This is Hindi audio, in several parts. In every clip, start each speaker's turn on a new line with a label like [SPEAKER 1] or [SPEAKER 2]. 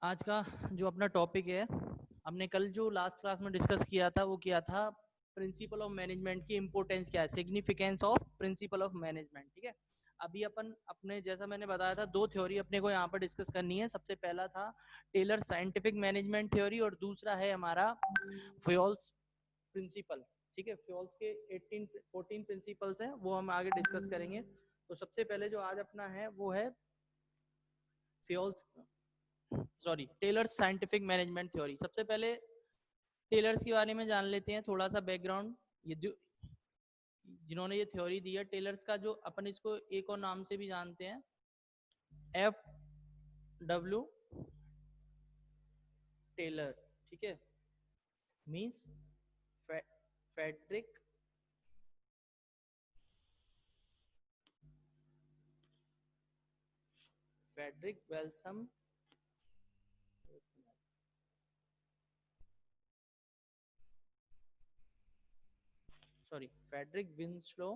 [SPEAKER 1] आज का जो अपना टॉपिक है, हमने कल जो लास्ट क्लास में डिस्कस किया था वो किया था प्रिंसिपल ऑफ मैनेजमेंट की इंपॉर्टेंस क्या है, significance of principle of management. ठीक है, अभी अपन अपने जैसा मैंने बताया था दो थ्योरी अपने को यहाँ पर डिस्कस करनी है। सबसे पहला था टेलर साइंटिफिक मैनेजमेंट थ्योरी और दूसरा है हमारा फ्योल्स प्रिंसिपल। ठीक है, फ्योल्स के 14 प्रिंसिपल्स हैं, वो हम आगे डिस्कस करेंगे। तो सबसे पहले जो आज अपना है वो है Fayol's Taylor's scientific management theory. सबसे पहले टेलर्स के बारे में जान लेते हैं, थोड़ा सा बैकग्राउंड। ये जिन्होंने ये थ्योरी दी है टेलर्स का, जो अपन इसको एक और नाम से भी जानते हैं, F.W. टेलर। ठीक है, मींस फेडरिक वेल्सम, फेडरिक विंस्लो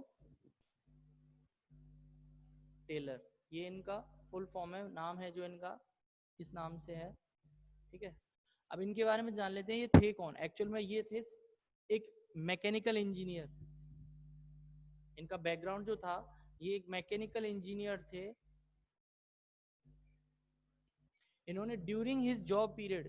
[SPEAKER 1] टेलर। ये इनका फुल फॉर्म है, नाम है जो इनका इस नाम से है। ठीक है, अब इनके बारे में जान लेते हैं ये थे कौन। एक्चुअल में ये थे एक मैकेनिकल इंजीनियर। इनका बैकग्राउंड जो था, ये एक मैकेनिकल इंजीनियर थे। इन्होंने ड्यूरिंग हिज जॉब पीरियड,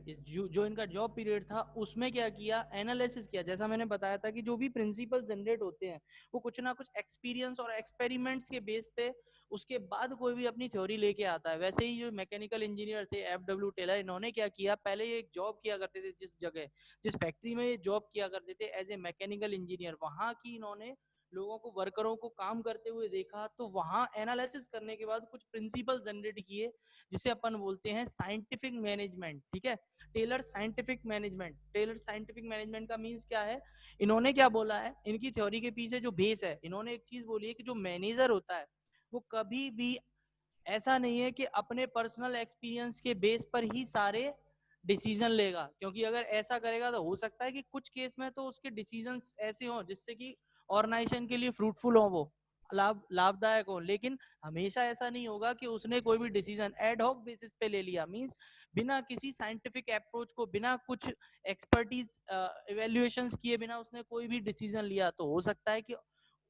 [SPEAKER 1] जो इनका जॉब पीरियड था उसमें क्या किया, एनालिसिस किया। जैसा मैंने बताया था कि जो भी प्रिंसिपल जनरेट होते हैं वो कुछ ना कुछ एक्सपीरियंस और एक्सपेरिमेंट्स के बेस पे उसके बाद कोई भी अपनी थ्योरी लेके आता है। वैसे ही जो मैकेनिकल इंजीनियर थे F.W. टेलर, इन्होंने क्या किया, पहले ये एक जॉब किया करते थे जिस जगह, जिस फैक्ट्री में ये जॉब किया करते थे एज ए मैकेनिकल इंजीनियर, वहां की इन्होंने लोगों को, वर्करों को काम करते हुए देखा। तो वहां एनालिसिस करने के बाद कुछ प्रिंसिपल जनरेट किए जिसे अपन बोलते हैं साइंटिफिक मैनेजमेंट। ठीक है, Taylor scientific management. Taylor scientific management का मींस क्या है, इन्होंने क्या बोला है, इनकी थ्योरी के पीछे जो बेस है, इन्होंने एक चीज बोली है कि जो मैनेजर होता है वो कभी भी ऐसा नहीं है कि अपने पर्सनल एक्सपीरियंस के बेस पर ही सारे डिसीजन लेगा। क्योंकि अगर ऐसा करेगा तो हो सकता है कि कुछ केस में तो उसके डिसीजन ऐसे हों जिससे कि ऑर्गेनाइजेशन के लिए फ्रूटफुल हो, वो लाभदायक हो। लेकिन हमेशा ऐसा नहीं होगा कि उसने कोई भी डिसीजन एड हॉक बेसिस पे ले लिया, मींस बिना किसी साइंटिफिक अप्रोच को, बिना कुछ एक्सपर्टीज इवेल्युएशंस किए बिना उसने कोई भी डिसीजन लिया, तो हो सकता है कि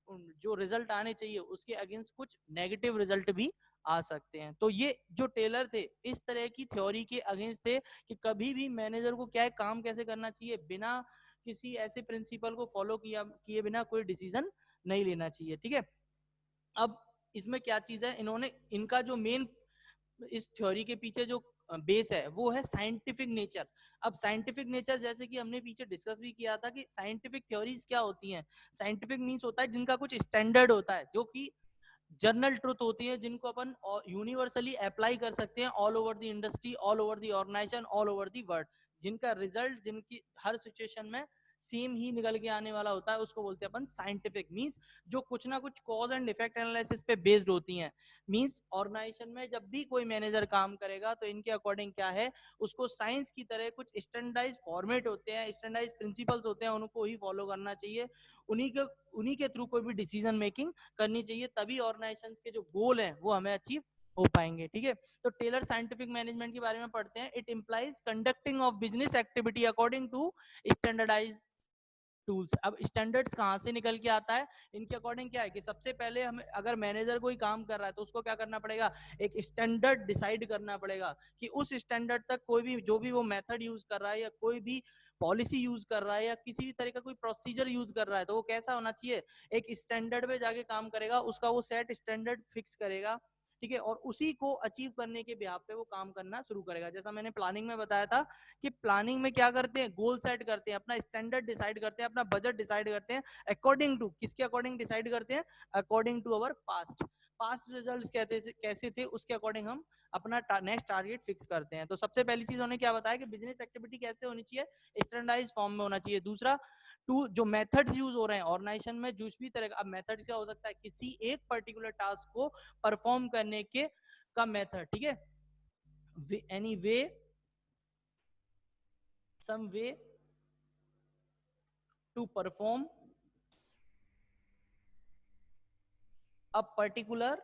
[SPEAKER 1] जो रिजल्ट आने चाहिए उसके अगेंस्ट कुछ नेगेटिव रिजल्ट भी आ सकते हैं। तो ये जो टेलर थे इस तरह की थ्योरी के अगेंस्ट थे कि कभी भी मैनेजर को क्या है, काम कैसे करना चाहिए, बिना किसी ऐसे प्रिंसिपल को फॉलो किए बिना कोई डिसीजन नहीं लेना चाहिए। ठीक है, अब इसमें क्या चीज है, इन्होंने इनका जो मेन इस थ्योरी के पीछे जो बेस है वो है साइंटिफिक नेचर। अब साइंटिफिक नेचर जैसे कि हमने पीछे डिस्कस भी किया था कि साइंटिफिक थ्योरीज क्या होती हैं। साइंटिफिक मीन्स होता है जिनका कुछ स्टैंडर्ड होता है, जो कि जनरल ट्रुथ होती है, जिनको अपन यूनिवर्सली अप्लाई कर सकते हैं all over the industry, all over the organisation, all over the world. जिनका रिजल्ट, जिनकी हर सिचुएशन में सेम ही निकल के आने वाला होता है, उसको बोलते हैं अपन साइंटिफिक। मींस जो कुछ ना कुछ कॉज एंड इफेक्ट एनालिसिस पे बेस्ड होती हैं। मींस ऑर्गेनाइजेशन में जब भी कोई मैनेजर काम करेगा तो इनके अकॉर्डिंग क्या है, उसको साइंस की तरह कुछ स्टैंडर्डाइज फॉर्मेट होते हैं, स्टैंडर्डाइज प्रिंसिपल्स होते हैं, उनको ही फॉलो करना चाहिए। उन्हीं के थ्रू कोई भी डिसीजन मेकिंग करनी चाहिए, तभी ऑर्गेनाइजेशन के जो गोल हैं वो हमें अचीव हो पाएंगे। ठीक है, तो टेलर साइंटिफिक मैनेजमेंट के बारे में पढ़ते हैं। It implies conducting of business activity according to standardised tools. अब स्टैंडर्ड्स कहाँ से निकल के आता है, इनके अकॉर्डिंग क्या है कि सबसे पहले हमें, अगर मैनेजर कोई काम कर रहा है तो उसको क्या करना पड़ेगा, एक स्टैंडर्ड डिसाइड करना पड़ेगा कि उस स्टैंडर्ड तक कोई भी, जो भी वो मेथड यूज कर रहा है या कोई भी पॉलिसी यूज कर रहा है या किसी भी तरह का कोई प्रोसीजर यूज कर रहा है, तो वो कैसा होना चाहिए, एक स्टैंडर्ड में जाके काम करेगा, उसका वो सेट स्टैंडर्ड फिक्स करेगा। ठीक है, और उसी को अचीव करने के बिहाफ पे वो काम करना शुरू करेगा। जैसा मैंने प्लानिंग में बताया था कि प्लानिंग में क्या करते हैं, गोल सेट करते हैं, अपना स्टैंडर्ड डिसाइड करते हैं, अपना बजट डिसाइड करते हैं, अकॉर्डिंग टू, किसके अकॉर्डिंग डिसाइड करते हैं, according to our past results कैसे थे उसके अकॉर्डिंग हम अपना नेक्स्ट टारगेट फिक्स करते हैं। तो सबसे पहली चीज उन्होंने क्या बताया कि बिजनेस एक्टिविटी कैसे होनी चाहिए, स्टैंडर्डाइज फॉर्म में होना चाहिए। दूसरा, टू जो मेथड्स यूज हो रहे हैं ऑर्गेनाइजेशन में, जो भी तरह का, अब मेथड क्या हो सकता है, किसी एक पर्टिकुलर टास्क को परफॉर्म करने के का मेथड। ठीक है, any way, some way to perform a particular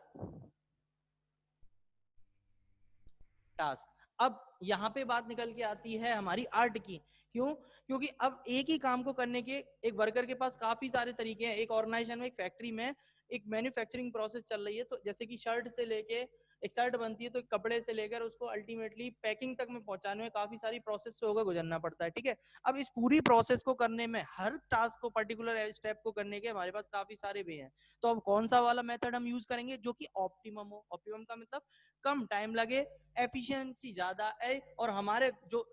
[SPEAKER 1] task. अब यहाँ पे बात निकल के आती है हमारी आर्ट की। क्यों? क्योंकि अब एक ही काम को करने के एक वर्कर के पास काफी सारे तरीके हैं। एक ऑर्गेनाइजेशन में, एक फैक्ट्री में एक मैन्युफैक्चरिंग प्रोसेस चल रही है, तो जैसे कि शर्ट से लेके एक शर्ट बनती है, तो एक कपड़े से लेकर उसको अल्टीमेटली पैकिंग तक में पहुंचाने में काफी सारी प्रोसेस से होकर गुजरना पड़ता है, ठीक है। अब इस पूरी प्रोसेस को करने में, हर टास्क को, पर्टिकुलर स्टेप को करने के हमारे पास काफी सारे वे हैं। तो अब कौन सा वाला मेथड हम यूज करेंगे जो कि ऑप्टिमम हो? ऑप्टिमम का मतलब कम टाइम लगे, एफिशिएंसी ज्यादा है, और हमारे जो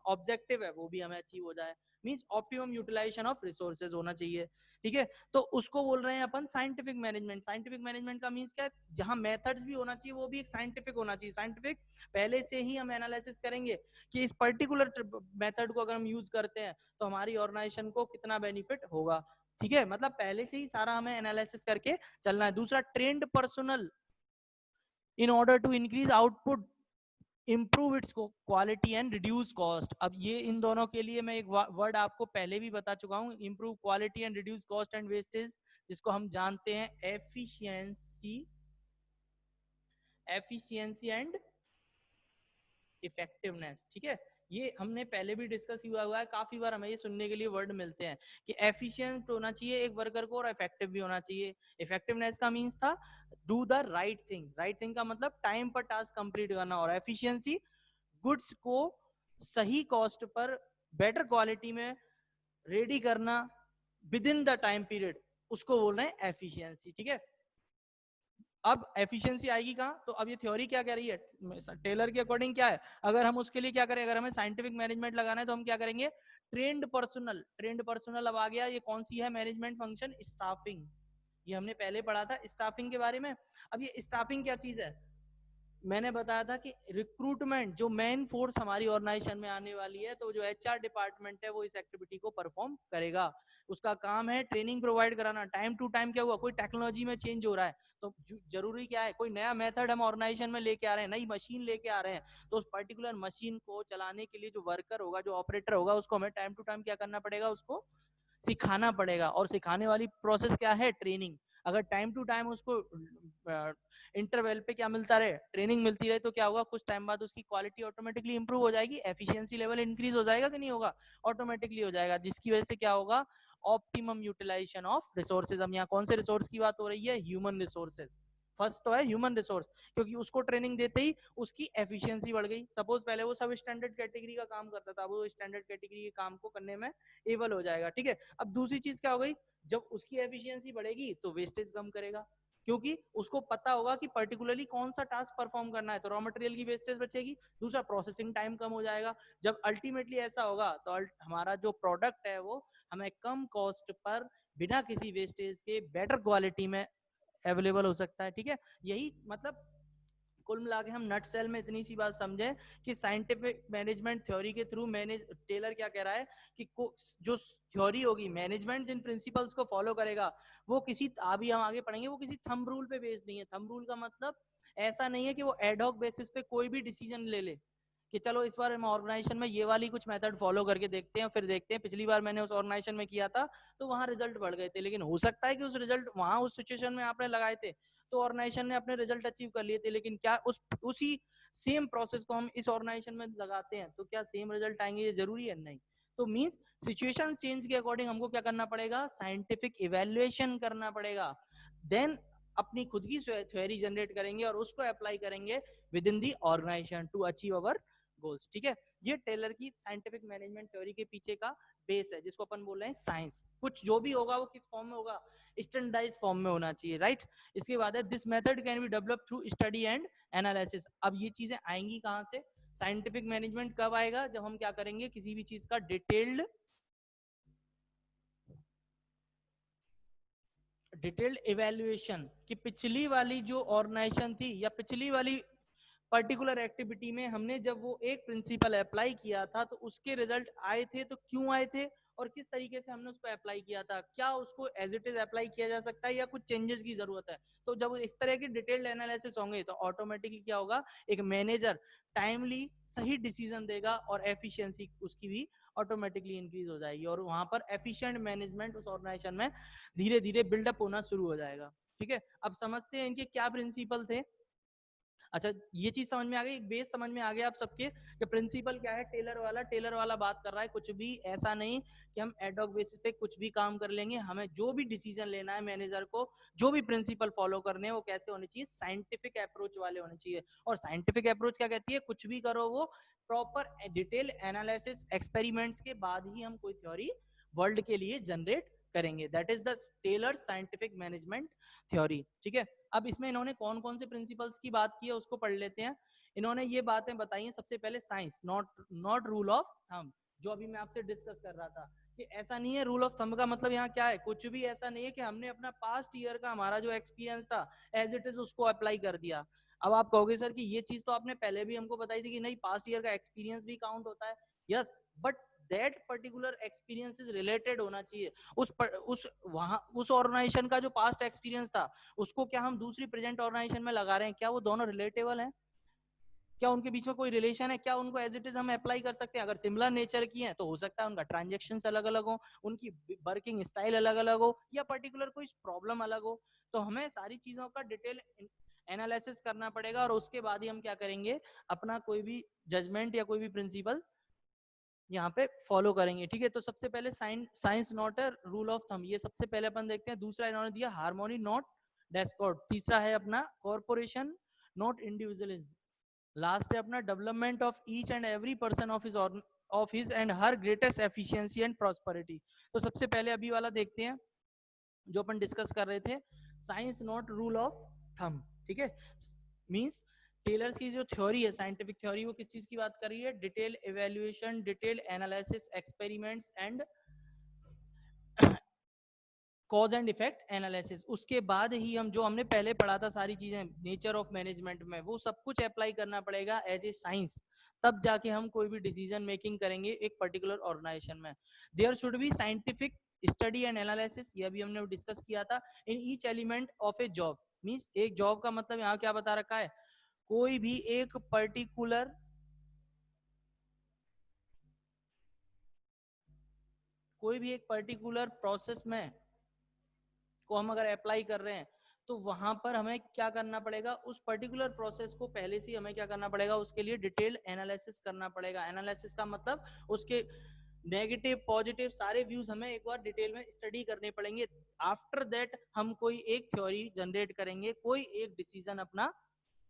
[SPEAKER 1] ऑब्जेक्टिव है वो भी हमें अचीव हो जाए। Means optimum utilisation of resources होना चाहिए, ठीक है। तो उसको बोल रहे हैं अपन साइंटिफिक मैनेजमेंट। साइंटिफिक मैनेजमेंट का मींस क्या है? जहां मेथड्स भी होना चाहिए वो भी एक साइंटिफिक होना चाहिए। साइंटिफिक पहले से ही हम एनालिसिस करेंगे कि इस पर्टिकुलर मेथड को अगर हम यूज करते हैं तो हमारी ऑर्गेनाइजेशन को कितना बेनिफिट होगा, ठीक है। मतलब पहले से ही सारा हमें एनालिसिस करके चलना है। दूसरा, trend personal in order to increase output, improve its quality and reduce cost। अब ये इन दोनों के लिए मैं एक वर्ड आपको पहले भी बता चुका हूँ, improve quality and reduce cost and wastage, जिसको हम जानते हैं एफिशिएंसी एंड इफेक्टिवनेस, ठीक है। ये हमने पहले भी डिस्कस हुआ है, काफी बार हमें ये सुनने के लिए वर्ड मिलते हैं कि एफिशिएंट होना चाहिए एक वर्कर को और इफेक्टिव भी होना चाहिए। इफेक्टिवनेस का मींस था do the right thing. Right thing का मतलब टाइम पर टास्क कंप्लीट करना, और एफिशिएंसी गुड्स को सही कॉस्ट पर बेटर क्वालिटी में रेडी करना with in the time period, उसको बोल रहे हैं एफिशिएंसी, ठीक है। अब एफिशिएंसी आएगी कहाँ? तो अब ये थ्योरी क्या कह रही है टेलर के अकॉर्डिंग क्या है? अगर हम उसके लिए क्या करें, अगर हमें साइंटिफिक मैनेजमेंट लगाना है तो हम क्या करेंगे? Trend personal. ट्रेंड पर्सनल अब आ गया, ये कौन सी है मैनेजमेंट फंक्शन? स्टाफिंग। ये हमने पहले पढ़ा था स्टाफिंग के बारे में। अब ये स्टाफिंग क्या चीज है? मैंने बताया था कि रिक्रूटमेंट जो मेन फोर्स हमारी ऑर्गेनाइजेशन में आने वाली है, तो जो एचआर डिपार्टमेंट है वो इस एक्टिविटी को परफॉर्म करेगा। उसका काम है ट्रेनिंग प्रोवाइड कराना। टाइम टू टाइम क्या हुआ, कोई टेक्नोलॉजी में चेंज हो रहा है तो जरूरी क्या है, कोई नया मेथड हम ऑर्गेनाइजेशन में लेके आ रहे हैं, नई मशीन लेके आ रहे हैं, तो उस पर्टिकुलर मशीन को चलाने के लिए जो वर्कर होगा, जो ऑपरेटर होगा, उसको हमें टाइम टू टाइम क्या करना पड़ेगा? उसको सिखाना पड़ेगा। और सिखाने वाली प्रोसेस क्या है? ट्रेनिंग। अगर टाइम टू टाइम उसको इंटरवल पे क्या मिलता रहे? ट्रेनिंग मिलती रहे, तो क्या होगा? कुछ टाइम बाद उसकी क्वालिटी ऑटोमेटिकली इंप्रूव हो जाएगी, एफिशिएंसी लेवल इंक्रीज हो जाएगा कि नहीं होगा? ऑटोमेटिकली हो जाएगा, जिसकी वजह से क्या होगा? Optimum utilisation of resources. हम यहाँ कौन से रिसोर्स की बात हो रही है? Human resources. फर्स्ट तो है ह्यूमन रिसोर्स, क्योंकि उसको ट्रेनिंग देते ही उसकी एफिशिएंसी बढ़ गई। सपोज पहले वो सब स्टैंडर्ड कैटेगरी का काम करता था, वो स्टैंडर्ड कैटेगरी के काम को करने में एबल हो जाएगा, ठीक है। अब दूसरी चीज क्या हो गई? जब उसकी एफिशिएंसी बढ़ेगी तो वेस्टेज कम करेगा, क्योंकि उसको पता होगा कि पर्टिकुलरली कौन सा टास्क परफॉर्म करना है, तो रॉ मटेरियल की वेस्टेज बचेगी। दूसरा, प्रोसेसिंग टाइम कम हो जाएगा। जब अल्टीमेटली ऐसा होगा तो हमारा जो प्रोडक्ट है वो हमें कम कॉस्ट पर बिना किसी वेस्टेज के बेटर क्वालिटी में अवेलेबल हो सकता है, ठीक है। यही मतलब कुल मिला के हम नट सेल में इतनी सी बात समझे कि साइंटिफिक मैनेजमेंट थ्योरी के थ्रू मैनेज टेलर क्या कह रहा है कि जो थ्योरी होगी, मैनेजमेंट जिन प्रिंसिपल्स को फॉलो करेगा, वो किसी, अभी हम आगे पढ़ेंगे, वो किसी थंब रूल पे बेस्ड नहीं है। थंब रूल का मतलब ऐसा नहीं है कि वो एडहॉक बेसिस पे कोई भी डिसीजन ले ले कि चलो इस बार हम ऑर्गेनाइजेशन में ये वाली कुछ मेथड फॉलो करके देखते हैं, फिर देखते हैं पिछली बार मैंने उस ऑर्गेनाइजेशन में किया था तो वहां रिजल्ट बढ़ गए थे, लेकिन हो सकता है कि उस रिजल्ट वहां उस सिचुएशन में आपने लगाए थे तो ऑर्गेनाइजेशन ने अपने रिजल्ट अचीव कर लिए थे, लेकिन क्या उसी सेम प्रोसेस को हम इस ऑर्गेनाइजेशन में लगाते हैं तो क्या सेम रिजल्ट आएंगे? ये जरूरी है? नहीं। तो मींस सिचुएशन चेंज के अकॉर्डिंग हमको क्या करना पड़ेगा? साइंटिफिक इवेल्युएशन करना पड़ेगा, देन अपनी खुद की थ्योरी जनरेट करेंगे और उसको अप्लाई करेंगे with in the organisation to achieve our goals, ठीक है। ये टेलर की साइंटिफिक मैनेजमेंट थ्योरी के पीछे का बेस है, जिसको अपन बोल रहे हैं साइंस। कुछ जो भी होगा वो किस फॉर्म में होगा? स्टैंडर्डाइज फॉर्म में होना चाहिए, राइट। इसके बाद है this method can be develop through study and analysis. अब ये चीजें आएंगी कहां से? साइंटिफिक मैनेजमेंट कब आएगा? जब हम क्या करेंगे? किसी भी चीज का डिटेल्ड इवेल्युएशन, कि पिछली वाली जो ऑर्गेनाइजेशन थी या पिछली वाली पर्टिकुलर एक्टिविटी में हमने जब वो एक प्रिंसिपल अप्लाई किया था तो उसके रिजल्ट आए थे, तो क्यों आए थे और किस तरीके से हमने उसको अप्लाई किया था, क्या उसको एज इट इज अप्लाई किया जा सकता है या कुछ चेंजेस की जरूरत है। तो जब इस तरह की डिटेल्ड एनालिसिस होंगे तो ऑटोमेटिकली क्या होगा? एक मैनेजर टाइमली सही डिसीजन देगा और एफिशिएंसी उसकी भी ऑटोमेटिकली इंक्रीज हो जाएगी, और वहां पर एफिशिएंट मैनेजमेंट उस ऑर्गेनाइजेशन में धीरे धीरे बिल्डअप होना शुरू हो जाएगा, ठीक है। अब समझते हैं इनके क्या प्रिंसिपल थे। अच्छा, ये चीज समझ में आ गई, एक बेस समझ में आ गया आप सबके कि प्रिंसिपल क्या है, टेलर वाला बात कर रहा है, कुछ भी ऐसा नहीं कि हम एडॉक बेसिस पे कुछ भी काम कर लेंगे, हमें जो भी डिसीजन लेना है मैनेजर को, जो भी प्रिंसिपल फॉलो करने हैं वो कैसे होने चाहिए, साइंटिफिक अप्रोच वाले होने चाहिए। और साइंटिफिक अप्रोच क्या कहती है, कुछ भी करो वो प्रॉपर डिटेल एनालिसिस एक्सपेरिमेंट्स के बाद ही हम कोई थ्योरी वर्ल्ड के लिए जनरेट करेंगे। That is the Taylor scientific management theory. ठीक है, अब इसमें इन्होंने कौन कौन से प्रिंसिपल्स की बात की है उसको पढ़ लेते हैं। इन्होंने ये बातें बताई हैं, सबसे पहले science, not rule of thumb, जो अभी मैं आपसे डिस्कस कर रहा था कि ऐसा नहीं है। रूल ऑफ थंब का मतलब यहाँ क्या है, कुछ भी ऐसा नहीं है कि हमने अपना पास्ट ईयर का हमारा जो एक्सपीरियंस था एज इट इज उसको अप्लाई कर दिया। अब आप कहोगे सर कि ये चीज तो आपने पहले भी हमको बताई थी कि नहीं, पास्ट ईयर का एक्सपीरियंस भी काउंट होता है। Yes, but that particular experience is related होना चाहिए उस ऑर्गेनाइजेशन का जो पास्ट एक्सपीरियंस था, उसको क्या हम दूसरी प्रेजेंट ऑर्गेनाइजेशन में लगा रहे हैं, क्या वो दोनों रिलेटेबल हैं, क्या उनके बीच में कोई रिलेशन है, क्या उनको एज इट इज हम अप्लाई कर सकते हैं। अगर सिमिलर नेचर की है तो हो सकता है उनका ट्रांजेक्शन अलग अलग हो, उनकी वर्किंग स्टाइल अलग अलग हो, या पर्टिकुलर कोई प्रॉब्लम अलग हो। तो हमें सारी चीजों का डिटेल एनालिसिस करना पड़ेगा और उसके बाद ही हम क्या करेंगे, अपना कोई भी जजमेंट या कोई भी प्रिंसिपल यहाँ पे फॉलो करेंगे। ठीक है, तो सबसे पहले science not a rule of thumb, ये सबसे पहले अपन देखते हैं। दूसरा इन्होंने दिया हार्मोनी नॉट डेस्कॉर्ड। तीसरा है अपना कॉर्पोरेशन नॉट इंडिविजुअलिज्म। लास्ट है अपना development of each and every person of his and her greatest efficiency and prosperity. तो सबसे पहले अभी वाला देखते हैं जो अपन डिस्कस कर रहे थे, science not rule of thumb. ठीक है, मींस टेलर्स की जो थ्योरी है, साइंटिफिक थ्योरी, वो किस चीज की बात कर रही है, detail evaluation, detail analysis, experiments and cause and effect analysis. उसके बाद ही हम जो हमने पहले पढ़ा था सारी चीजें नेचर ऑफ मैनेजमेंट में, वो सब कुछ अप्लाई करना पड़ेगा एज ए साइंस, तब जाके हम कोई भी डिसीजन मेकिंग करेंगे एक पर्टिकुलर ऑर्गेनाइजेशन में। There should be scientific study and analysis, ये अभी हमने डिस्कस किया था, in each element of a job. Means एक जॉब का मतलब यहाँ क्या बता रखा है, कोई भी एक पर्टिकुलर प्रोसेस में को हम अगर अप्लाई कर रहे हैं, तो वहां पर हमें क्या करना पड़ेगा, उस पर्टिकुलर प्रोसेस को पहले से हमें क्या करना पड़ेगा, उसके लिए डिटेल एनालिसिस करना पड़ेगा। एनालिसिस का मतलब उसके नेगेटिव पॉजिटिव सारे व्यूज हमें एक बार डिटेल में स्टडी करने पड़ेंगे। आफ्टर दैट हम कोई एक थ्योरी जनरेट करेंगे, कोई एक डिसीजन अपना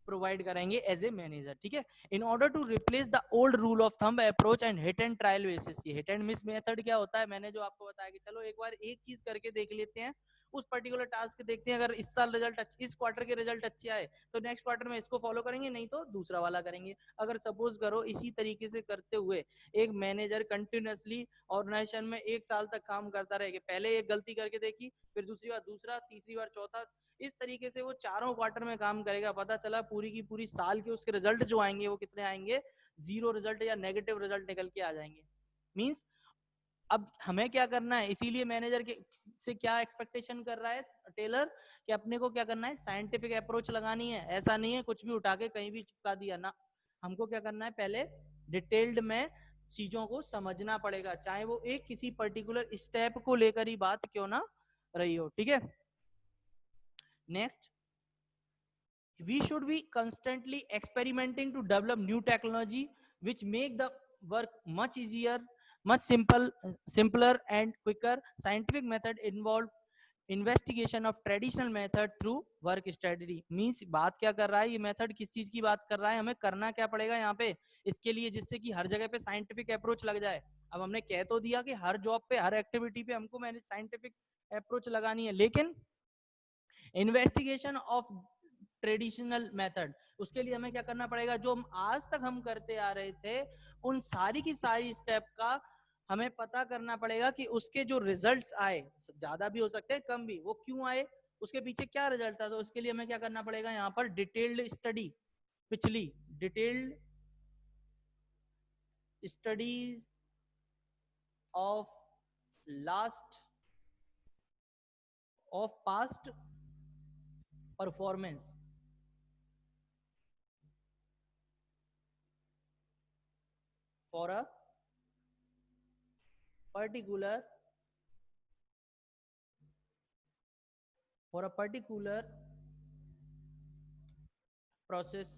[SPEAKER 1] प्रोवाइड करेंगे एज ए मैनेजर। ठीक है, in order to replace the old rule of thumb approach and hit and trial basis. ये हिट एंड मिस मेथड क्या होता है, मैंने जो आपको बताया कि चलो एक बार एक चीज करके देख लेते हैं, उस पर्टिकुलर टास्क देखते हैं, अगर इस साल रिजल्ट इस क्वार्टर के रिजल्ट अच्छे आए तो नेक्स्ट क्वार्टर में इसको फॉलो करेंगे, नहीं तो दूसरा वाला करेंगे। अगर सपोज करो इसी तरीके से करते हुए एक मैनेजर कंटिन्यूअसली ऑर्गेनाइजेशन में एक साल तक काम करता रहेगा, पहले एक गलती करके देखी, फिर दूसरी बार दूसरा, तीसरी बार चौथा, इस तरीके से वो चारों क्वार्टर में काम करेगा, पता चला पूरी की पूरी साल के उसके रिजल्ट जो आएंगे वो कितने आएंगे, जीरो रिजल्ट या नेगेटिव रिजल्ट निकल के आ जाएंगे। मींस अब हमें क्या करना है, इसीलिए मैनेजर के से क्या एक्सपेक्टेशन कर रहा है टेलर, कि अपने को क्या करना है, साइंटिफिक अप्रोच लगानी है। ऐसा नहीं है कुछ भी उठा के कहीं भी चिपका दिया ना, हमको क्या करना है, पहले डिटेल्ड में चीजों को समझना पड़ेगा, चाहे वो एक किसी पर्टिकुलर स्टेप को लेकर ही बात क्यों ना रही हो। ठीक है, next, we should be constantly experimenting to develop new technology which make the work much easier, much simpler and quicker. Scientific method involve investigation of traditional method through work strategy. Means बात क्या कर रहा है, ये मेथड किस चीज की बात कर रहा है, हमें करना क्या पड़ेगा यहाँ पे इसके लिए, जिससे कि हर जगह पे साइंटिफिक अप्रोच लग जाए। अब हमने कह तो दिया कि हर जॉब पे हर एक्टिविटी पे हमको मैंने साइंटिफिक अप्रोच लगानी है, लेकिन इन्वेस्टिगेशन ऑफ ट्रेडिशनल मेथड, उसके लिए हमें क्या करना पड़ेगा, जो हम आज तक हम करते आ रहे थे उन सारी की सारी स्टेप का हमें पता करना पड़ेगा कि उसके जो रिजल्ट्स आए, ज्यादा भी हो सकते हैं कम भी, वो क्यों आए, उसके पीछे क्या रिजल्ट था। तो उसके लिए हमें क्या करना पड़ेगा, यहाँ पर डिटेल्ड स्टडी, पिछली detailed studies of last of past performance for a particular for a particular process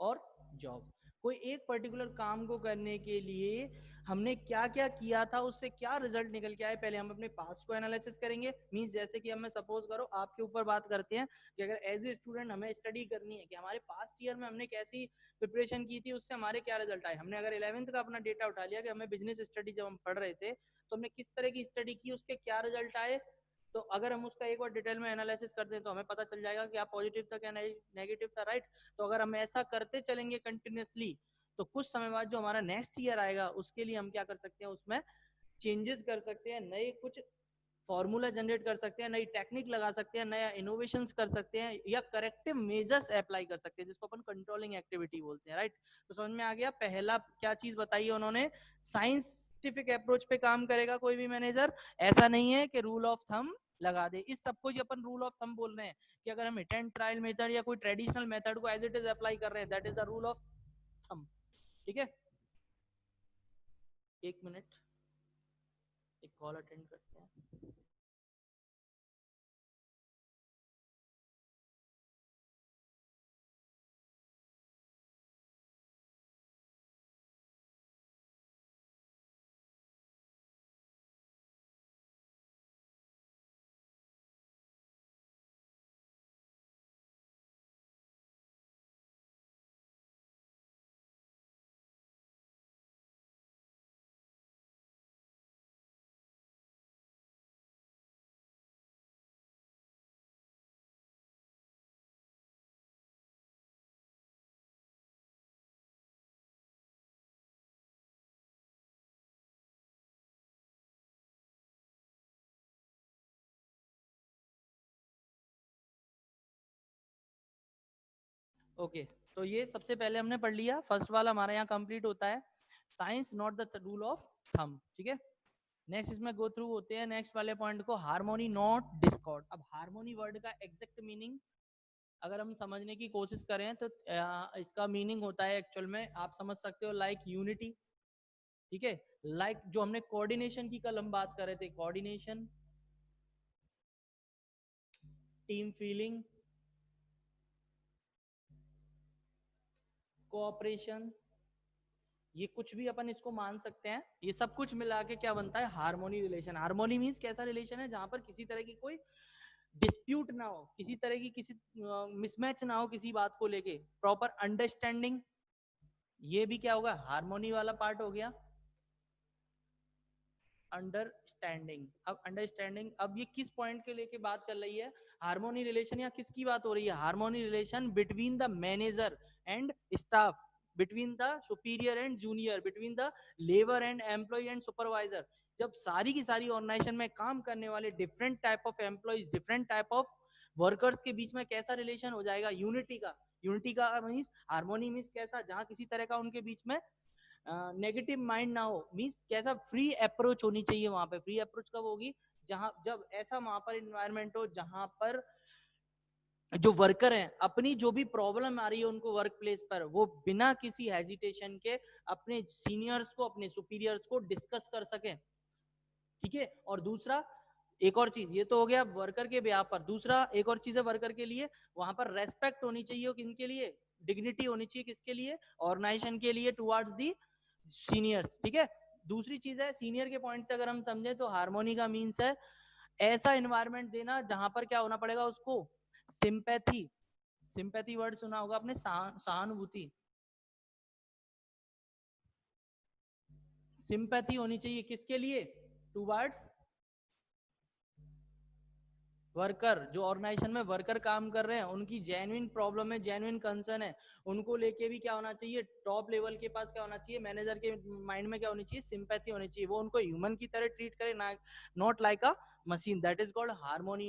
[SPEAKER 1] और जॉब। कोई एक पर्टिकुलर काम को करने के लिए हमने क्या क्या किया था, उससे क्या रिजल्ट निकल के आए, पहले हम अपने पास्ट को एनालिसिस करेंगे। मींस जैसे कि हमें सपोज करो आपके ऊपर बात करते हैं कि अगर एज ए स्टूडेंट हमें स्टडी करनी है कि हमारे पास्ट ईयर में हमने कैसी प्रिपरेशन की थी, उससे हमारे क्या रिजल्ट आए। हमने अगर 11th का अपना डेटा उठा लिया कि हमें बिजनेस स्टडी जब हम पढ़ रहे थे तो हमने किस तरह की स्टडी की, उसके क्या रिजल्ट आए, तो अगर हम उसका एक बार डिटेल में एनालिसिस करते हैं तो हमें पता चल जाएगा कि क्या पॉजिटिव था क्या नेगेटिव था, राइट। तो अगर हम ऐसा करते चलेंगे कंटिन्यूसली तो कुछ समय बाद जो हमारा नेक्स्ट ईयर आएगा उसके लिए हम क्या कर सकते हैं, उसमें चेंजेस कर सकते हैं, नए कुछ फॉर्मूला जनरेट कर सकते हैं, नई टेक्निक लगा सकते हैं, नया इनोवेशंस कर सकते हैं, या करेक्टिव मेजर्स अप्लाई कर सकते हैं जिसको अपन कंट्रोलिंग एक्टिविटी बोलते हैं, राइट। तो समझ में आ गया। पहला क्या चीज बताई है उन्होंने, साइंटिफिक अप्रोच पे काम करेगा कोई भी मैनेजर। ऐसा नहीं है कि रूल ऑफ थंब लगा दे। इस सबको जो अपन रूल ऑफ थंब बोल रहे हैं कि अगर हम हिट एंड ट्रायल मेथड या कोई ट्रेडिशनल मेथड को एज इट इज अप्लाई कर रहे हैं, that is the rule of thumb. ठीक है, एक मिनट, एक कॉल अटेंड करते हैं। ओके, तो ये सबसे पहले हमने पढ़ लिया, फर्स्ट वाला हमारा यहाँ कंप्लीट होता है, science not the rule of thumb. ठीक है, नेक्स्ट इसमें गो थ्रू होते हैं नेक्स्ट वाले पॉइंट को, हार्मोनी नॉट डिस्कॉर्ड। अब हार्मोनी वर्ड का एग्जैक्ट मीनिंग अगर हम समझने की कोशिश करें तो इसका मीनिंग होता है एक्चुअल में, आप समझ सकते हो लाइक यूनिटी। ठीक है, लाइक जो हमने कोऑर्डिनेशन की कल हम बात कर रहे थे, कोऑर्डिनेशन, टीम फीलिंग, कोऑपरेशन, ये कुछ भी अपन इसको मान सकते हैं। ये सब कुछ मिला के क्या बनता है, हार्मोनी रिलेशन। हार्मोनी मीन्स कैसा रिलेशन है जहां पर किसी तरह की कोई डिस्प्यूट ना हो, किसी तरह की किसी मिसमैच ना हो किसी बात को लेके, प्रॉपर अंडरस्टैंडिंग, ये भी क्या होगा, हार्मोनी वाला पार्ट हो गया। अंडरस्टैंडिंग, अब अंडरस्टैंडिंग, अब ये किस पॉइंट के लेके बात चल रही है, हार्मोनी रिलेशन, या किसकी बात हो रही है, harmony relation between the manager and staff, between the superior and junior, between the labour and employ and supervisor. जब सारी की सारी ऑर्गेनाइजेशन में काम करने वाले different type of employees, different type of workers के बीच में कैसा रिलेशन हो जाएगा, यूनिटी का। यूनिटी का मीन्स, हार्मोनी मीन्स कैसा, जहां किसी तरह का उनके बीच में नेगेटिव माइंड ना हो, मीन्स कैसा, फ्री अप्रोच होनी चाहिए वहां पे। फ्री अप्रोच कब होगी, जहां जब ऐसा वहां पर इन्वायरमेंट हो जहां पर जो वर्कर हैं अपनी जो भी प्रॉब्लम आ रही है उनको वर्क प्लेस पर, वो बिना किसी हेजिटेशन के अपने सीनियर्स को, अपने सुपीरियर्स को डिस्कस कर सके। ठीक है, और दूसरा एक और चीज, ये तो हो गया वर्कर के ब्याह पर, दूसरा एक और चीज है वर्कर के लिए, वहां पर रेस्पेक्ट होनी चाहिए किनके लिए, डिग्निटी होनी चाहिए किसके लिए, ऑर्गेनाइजेशन के लिए, टुवर्ड्स दी सीनियर्स। ठीक है, दूसरी चीज है सीनियर के पॉइंट से अगर हम समझे तो हार्मोनी का मीन्स है ऐसा एनवायरमेंट देना जहां पर क्या होना पड़ेगा उसको, सिंपैथी। सिंपैथी वर्ड सुना होगा आपने, सहानुभूति। सिंपैथी होनी चाहिए किसके लिए, टुवर्ड्स वर्कर, जो ऑर्गेनाइजेशन में वर्कर काम कर रहे हैं उनकी जेन्युइन प्रॉब्लम है, जेन्युइन कंसर्न है, उनको लेके भी क्या होना चाहिए, टॉप लेवल के पास क्या होना चाहिए, मैनेजर के माइंड में क्या होनी चाहिए, सिंपैथी होनी चाहिए, वो उनको ह्यूमन की तरह ट्रीट करे, ना not like a machine. That is called harmony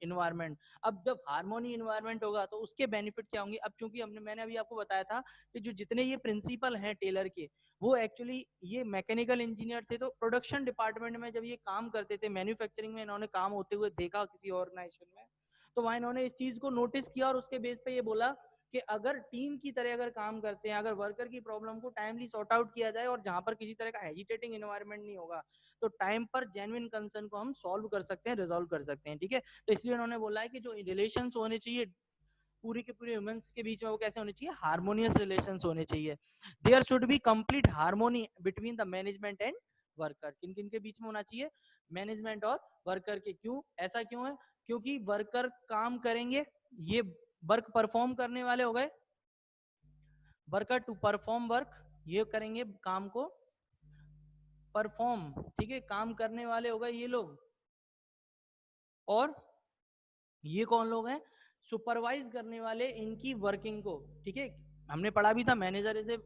[SPEAKER 1] environment. अब जब हार्मोनी इन्वायरमेंट होगा तो उसके बेनिफिट क्या होंगे, अब क्योंकि मैंने अभी आपको बताया था कि जो जितने ये प्रिंसिपल हैं टेलर के, वो एक्चुअली ये मैकेनिकल इंजीनियर थे, तो प्रोडक्शन डिपार्टमेंट में जब ये काम करते थे, मैन्युफैक्चरिंग में इन्होंने काम होते हुए देखा किसी ऑर्गेनाइजेशन में, तो वहां इन्होंने इस चीज को नोटिस किया और उसके बेस पे ये बोला कि अगर टीम की तरह अगर काम करते हैं, अगर वर्कर की प्रॉब्लम को टाइमली सॉर्ट आउट किया जाए और जहां पर किसी तरह का हेजिटेटिंग एनवायरनमेंट नहीं होगा, तो टाइम पर जेन्युइन कंसर्न को हम सॉल्व कर सकते हैं, रिजॉल्व कर सकते हैं। ठीक है, तो इसलिए उन्होंने बोला है कि जो रिलेशंस होने चाहिए पूरी के पूरे ह्यूमंस के बीच में वो कैसे होने चाहिए, हार्मोनियस रिलेशंस होने चाहिए। There should be complete harmony between the management and worker. किन किन के बीच में होना चाहिए, मैनेजमेंट और वर्कर के। क्यों, ऐसा क्यों है, क्योंकि वर्कर काम करेंगे, ये वर्क परफॉर्म करने वाले हो गए, वर्कर टू परफॉर्म वर्क, ये करेंगे काम को परफॉर्म, ठीक है, काम करने वाले हो गए ये लोग। और ये कौन लोग हैं, सुपरवाइज करने वाले इनकी वर्किंग को, ठीक है। हमने पढ़ा भी था, manager is a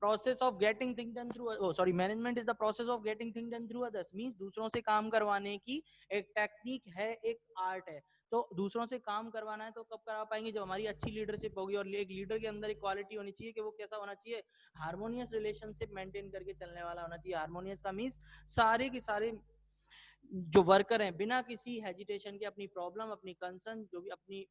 [SPEAKER 1] process of getting thing done through, sorry, management is the process of getting thing done through others, means दूसरों से काम करवाने की एक टेक्निक है, एक आर्ट है। तो दूसरों से काम करवाना है तो कब करा पाएंगे, जब हमारी अच्छी लीडरशिप होगी। और एक लीडर के अंदर एक क्वालिटी होनी चाहिए कि वो कैसा होना चाहिए, हार्मोनियस रिलेशनशिप मेंटेन करके चलने वाला होना चाहिए। हार्मोनियस का मींस सारे के सारे जो वर्कर हैं बिना किसी हेजिटेशन के अपनी प्रॉब्लम, अपनी कंसर्न, जो भी अपनी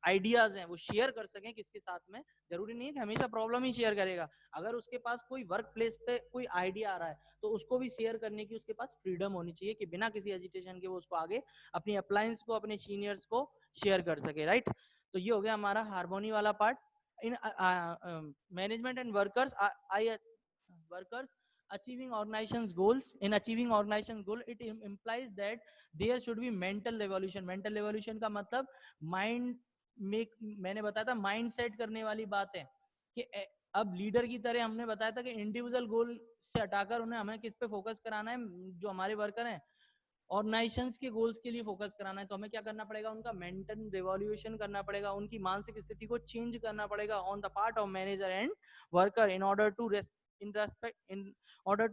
[SPEAKER 1] आइडियाज हैं वो शेयर कर सकें किसके साथ में। जरूरी नहीं है कि हमेशा प्रॉब्लम ही शेयर करेगा, अगर उसके पास कोई वर्क प्लेस पे कोई आइडिया आ रहा है तो उसको भी शेयर करने की उसके पास फ्रीडम होनी चाहिए कि बिना किसी हेजिटेशन के वो उसको आगे अपनी अप्लायंस को, अपने सीनियर्स को शेयर कर सके, राइट। तो ये हो गया हमारा हार्मोनी वाला part. In management and workers, I workers achieving organization's goals. In achieving organization's goal, it implies that there should be mental revolution. mental revolution का मतलब माइंड में, मैंने बताया था माइंड सेट करने वाली बात है कि अब लीडर की तरह हमने बताया था कि इंडिविजुअल गोल से हटाकर उन्हें हमें किस पे फोकस कराना है, जो हमारे वर्कर हैं ऑर्गेनाइजेशंस के गोल्स के लिए फोकस कराना है। तो हमें क्या करना पड़ेगा, उनका मेंटल रिवॉल्यूशन करना पड़ेगा, उनकी मानसिक स्थिति को चेंज करना पड़ेगा on the part of manager and worker in order to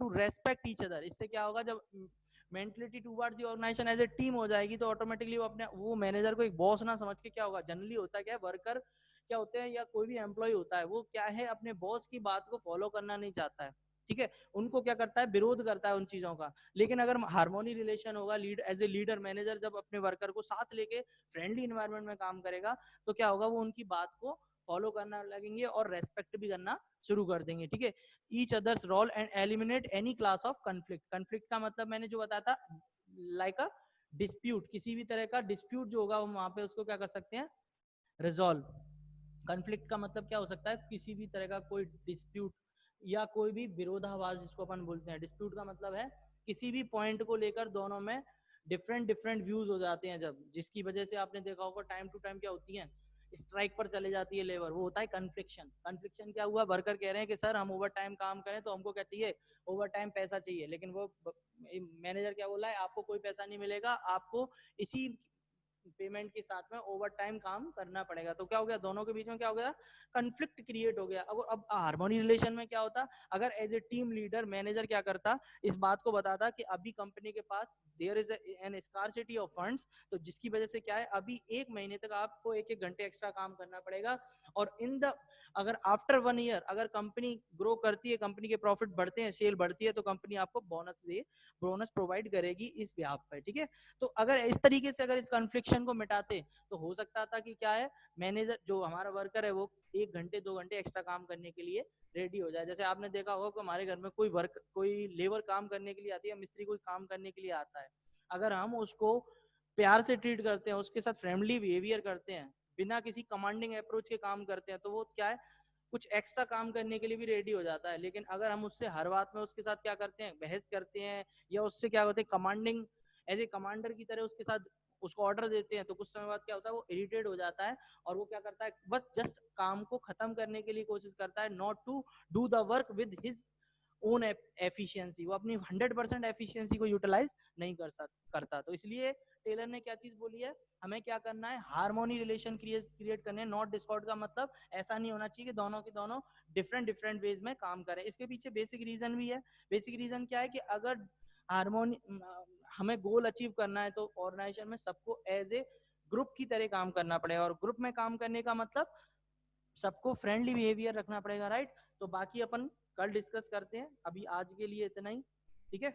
[SPEAKER 1] respect each other. इससे क्या होगा, जब mentality towards the organisation as a team हो जाएगी तो ऑटोमेटिकली वो अपने वो मैनेजर को एक बॉस ना समझ के, क्या होगा, जनरली होता है क्या, वर्कर क्या होते हैं या कोई भी एम्प्लॉय होता है वो क्या है, अपने बॉस की बात को फॉलो करना नहीं चाहता है, ठीक है, उनको क्या करता है, विरोध करता है उन चीजों का। लेकिन अगर हार्मोनी रिलेशन होगा, lead as a leader manager जब अपने वर्कर को साथ लेके फ्रेंडली इन्वायरमेंट में काम करेगा तो क्या होगा, वो उनकी बात को फॉलो करना लगेंगे और रेस्पेक्ट भी करना शुरू कर देंगे, ठीक है। Each others role and eliminate any class of conflict. Conflict का मतलब मैंने जो बताया था, लाइक अ डिस्प्यूट, किसी भी तरह का डिस्प्यूट जो होगा वहां पे उसको क्या कर सकते हैं, रिजॉल्व। कंफ्लिक्ट का मतलब क्या हो सकता है, किसी भी तरह का कोई डिस्प्यूट या कोई भी विरोधाभास जिसको अपन बोलते हैं। डिस्प्यूट का मतलब है किसी भी पॉइंट को लेकर दोनों में डिफरेंट डिफरेंट व्यूज हो जाते हैं, जब जिसकी वजह से आपने देखा होगा टाइम टू टाइम क्या होती है, स्ट्राइक पर चले जाती है लेबर, वो होता है कन्फ्लिक्शन। कन्फ्लिक्शन क्या हुआ, वर्कर कह रहे हैं कि सर हम ओवर टाइम काम करें तो हमको क्या चाहिए, ओवर टाइम पैसा चाहिए, लेकिन वो मैनेजर क्या बोला है, आपको कोई पैसा नहीं मिलेगा, आपको इसी पेमेंट के साथ में ओवर टाइम काम करना पड़ेगा। तो क्या हो गया, दोनों के बीच में क्या हो गया, कंफ्लिक्ट क्रिएट हो गया। अगर अब हार्मोनी रिलेशन में क्या होता, अगर as a team leader manager क्या करता, इस बात को बताता कि अभी कंपनी के पास there is an scarcity of funds, तो जिसकी वजह से क्या है, अभी 1 महीने तक आपको 1-1 घंटे एक्स्ट्रा काम करना पड़ेगा। और इन द अगर आफ्टर 1 ईयर अगर कंपनी ग्रो करती है, कंपनी के प्रॉफिट बढ़ते हैं, सेल बढ़ती है, तो कंपनी आपको बोनस प्रोवाइड करेगी इस बिहाफ पर, ठीक है। तो अगर इस तरीके से अगर इस कन्फ्लिक्शन को मिटाते तो हो सकता था कि क्या है, मैनेजर जो हमारा वर्कर है वो 1-2 घंटे एक्स्ट्रा काम करने के लिए रेडी हो जाए। जैसे आपने देखा होगा कि हमारे घर में कोई लेबर काम करने के लिए आती है, मिस्त्री कोई काम करने के लिए आता है, अगर हम उसको प्यार से ट्रीट करते हैं, उसके साथ फ्रेंडली बिहेवियर करते हैं, बिना किसी कमांडिंग अप्रोच के काम करते हैं, तो वो क्या है, कुछ एक्स्ट्रा काम करने के लिए भी रेडी हो जाता है। लेकिन अगर हम उससे हर बात में उसके साथ क्या करते हैं, बहस करते हैं, या उससे क्या होते हैं, कमांडिंग एज ए कमांडर की तरह उसके साथ उसको ऑर्डर देते हैं, तो कुछ समय बाद क्या होता है, वो इरिटेट हो जाता है और वो क्या करता है, बस जस्ट काम को खत्म करने के लिए कोशिश करता है, not to do the work with his own efficiency. वो अपनी 100% एफिशिएंसी को यूटिलाइज नहीं करता। तो इसलिए टेलर ने क्या चीज बोली है, हमें क्या करना है, हार्मोनी रिलेशन क्रिएट करने, नॉट डिस्कॉर्ड का मतलब ऐसा नहीं होना चाहिए कि दोनों के दोनों डिफरेंट डिफरेंट वेज में काम करें। इसके पीछे बेसिक रीजन भी है। बेसिक रीजन क्या है कि अगर हार्मोनी हमें गोल अचीव करना है तो ऑर्गेनाइजेशन में सबको एज ए ग्रुप की तरह काम करना पड़ेगा, और ग्रुप में काम करने का मतलब सबको फ्रेंडली बिहेवियर रखना पड़ेगा, राइट। तो बाकी अपन कल डिस्कस करते हैं, अभी आज के लिए इतना ही, ठीक है।